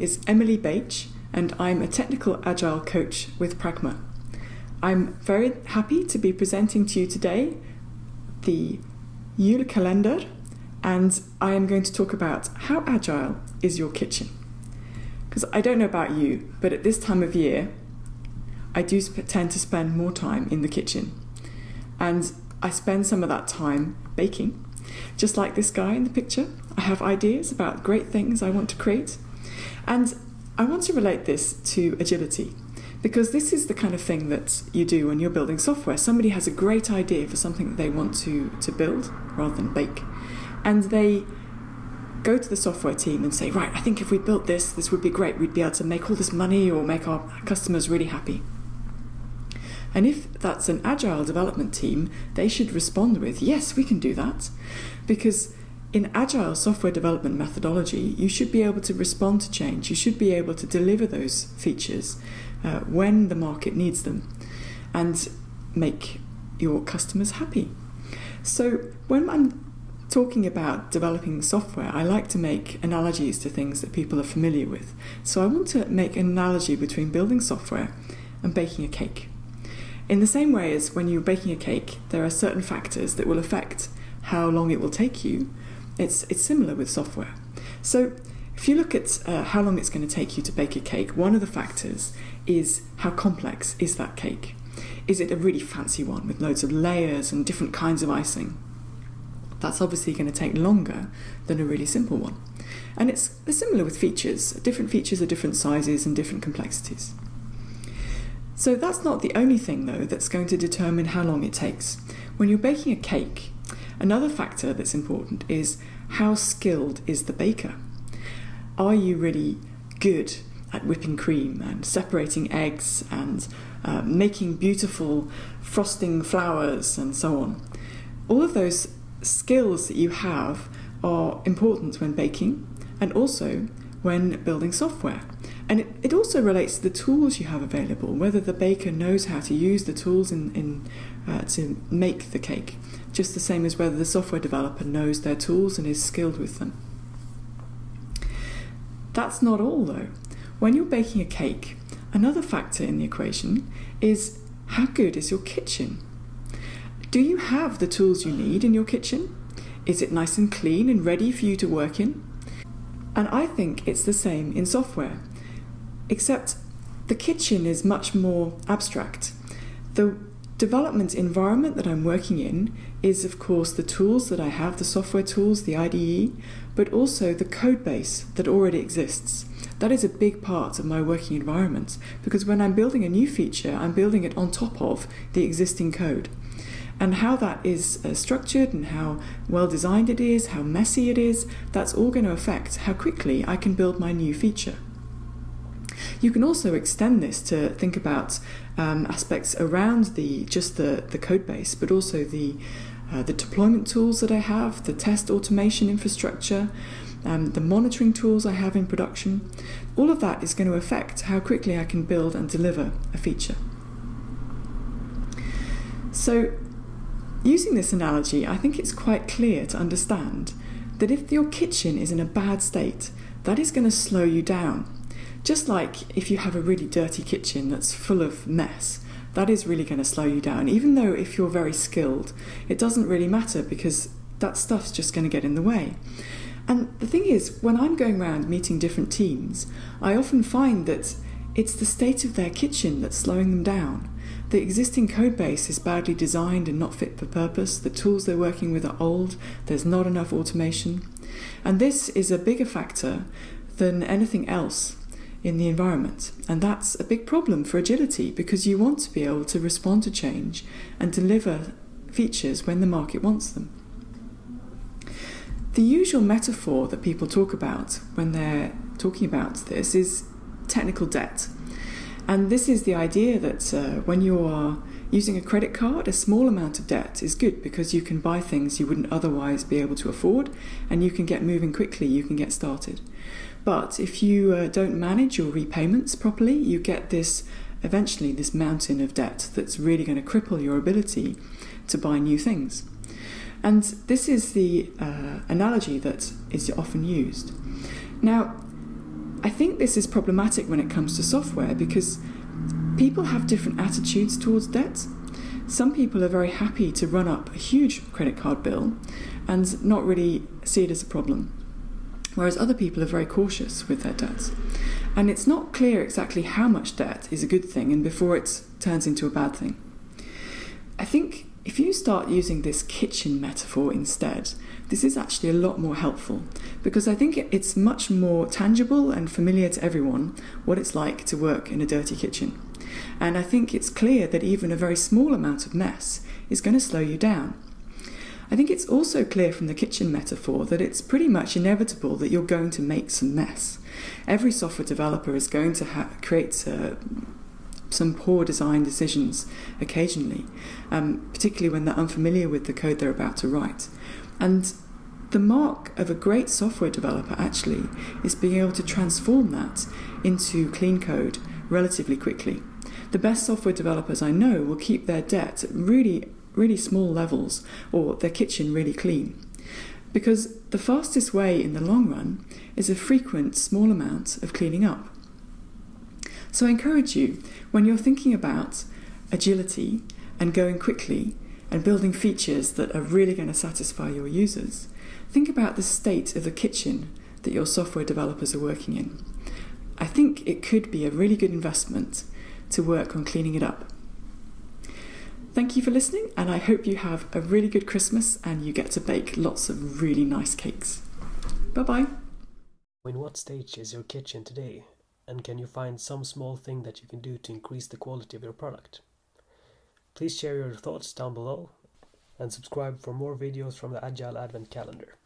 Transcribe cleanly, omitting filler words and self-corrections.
is Emily Bache, and I'm a technical agile coach with Pragma. I'm very happy to be presenting to you today the Julekalender, and I am going to talk about how agile is your kitchen. Because I don't know about you, but at this time of year, I do tend to spend more time in the kitchen. And I spend some of that time baking. Just like this guy in the picture, I have ideas about great things I want to create. And I want to relate this to agility, because this is the kind of thing that you do when you're building software. Somebody has a great idea for something that they want to build rather than bake. And they go to the software team and say, right, I think if we built this would be great. We'd be able to make all this money or make our customers really happy. And if that's an agile development team, they should respond with, yes, we can do that. Because in agile software development methodology, you should be able to respond to change. You should be able to deliver those features when the market needs them and make your customers happy. So when I'm talking about developing software, I like to make analogies to things that people are familiar with. So I want to make an analogy between building software and baking a cake. In the same way as when you're baking a cake, there are certain factors that will affect how long it will take you. It's similar with software. So if you look at how long it's going to take you to bake a cake, one of the factors is how complex is that cake. Is it a really fancy one with loads of layers and different kinds of icing? That's obviously going to take longer than a really simple one. And it's similar with features. Different features are different sizes and different complexities. So that's not the only thing, though, that's going to determine how long it takes. When you're baking a cake, another factor that's important is how skilled is the baker? Are you really good at whipping cream and separating eggs and making beautiful frosting flowers and so on? All of those skills that you have are important when baking and also when building software. And it also relates to the tools you have available, whether the baker knows how to use the tools to make the cake, just the same as whether the software developer knows their tools and is skilled with them. That's not all, though. When you're baking a cake, another factor in the equation is how good is your kitchen? Do you have the tools you need in your kitchen? Is it nice and clean and ready for you to work in? And I think it's the same in software, except the kitchen is much more abstract. The development environment that I'm working in is, of course, the tools that I have, the software tools, the IDE, but also the code base that already exists. That is a big part of my working environment, because when I'm building a new feature, I'm building it on top of the existing code. And how that is structured and how well designed it is, how messy it is, that's all going to affect how quickly I can build my new feature. You can also extend this to think about aspects around just the code base, but also the deployment tools that I have, the test automation infrastructure, the monitoring tools I have in production. All of that is going to affect how quickly I can build and deliver a feature. So, using this analogy, I think it's quite clear to understand that if your kitchen is in a bad state, that is going to slow you down. Just like if you have a really dirty kitchen that's full of mess, that is really going to slow you down. Even though if you're very skilled, it doesn't really matter because that stuff's just going to get in the way. And the thing is, when I'm going around meeting different teams, I often find that it's the state of their kitchen that's slowing them down. The existing code base is badly designed and not fit for purpose. The tools they're working with are old. There's not enough automation. And this is a bigger factor than anything else in the environment. And that's a big problem for agility, because you want to be able to respond to change and deliver features when the market wants them. The usual metaphor that people talk about when they're talking about this is technical debt. And this is the idea that when you are using a credit card, a small amount of debt is good because you can buy things you wouldn't otherwise be able to afford, and you can get moving quickly, you can get started. But if you don't manage your repayments properly, you get eventually this mountain of debt that's really going to cripple your ability to buy new things. And this is the analogy that is often used. Now, I think this is problematic when it comes to software because people have different attitudes towards debt. Some people are very happy to run up a huge credit card bill and not really see it as a problem, whereas other people are very cautious with their debt. And it's not clear exactly how much debt is a good thing and before it turns into a bad thing. I think if you start using this kitchen metaphor instead, this is actually a lot more helpful because I think it's much more tangible and familiar to everyone what it's like to work in a dirty kitchen. And I think it's clear that even a very small amount of mess is going to slow you down. I think it's also clear from the kitchen metaphor that it's pretty much inevitable that you're going to make some mess. Every software developer is going to create some poor design decisions occasionally, particularly when they're unfamiliar with the code they're about to write. And the mark of a great software developer actually is being able to transform that into clean code relatively quickly. The best software developers I know will keep their debt at really small levels or their kitchen really clean. Because the fastest way in the long run is a frequent small amount of cleaning up. So I encourage you, when you're thinking about agility and going quickly and building features that are really going to satisfy your users, think about the state of the kitchen that your software developers are working in. I think it could be a really good investment to work on cleaning it up. Thank you for listening, and I hope you have a really good Christmas and you get to bake lots of really nice cakes. Bye-bye. In what stage is your kitchen today? And can you find some small thing that you can do to increase the quality of your product? Please share your thoughts down below and subscribe for more videos from the Agile Advent Calendar.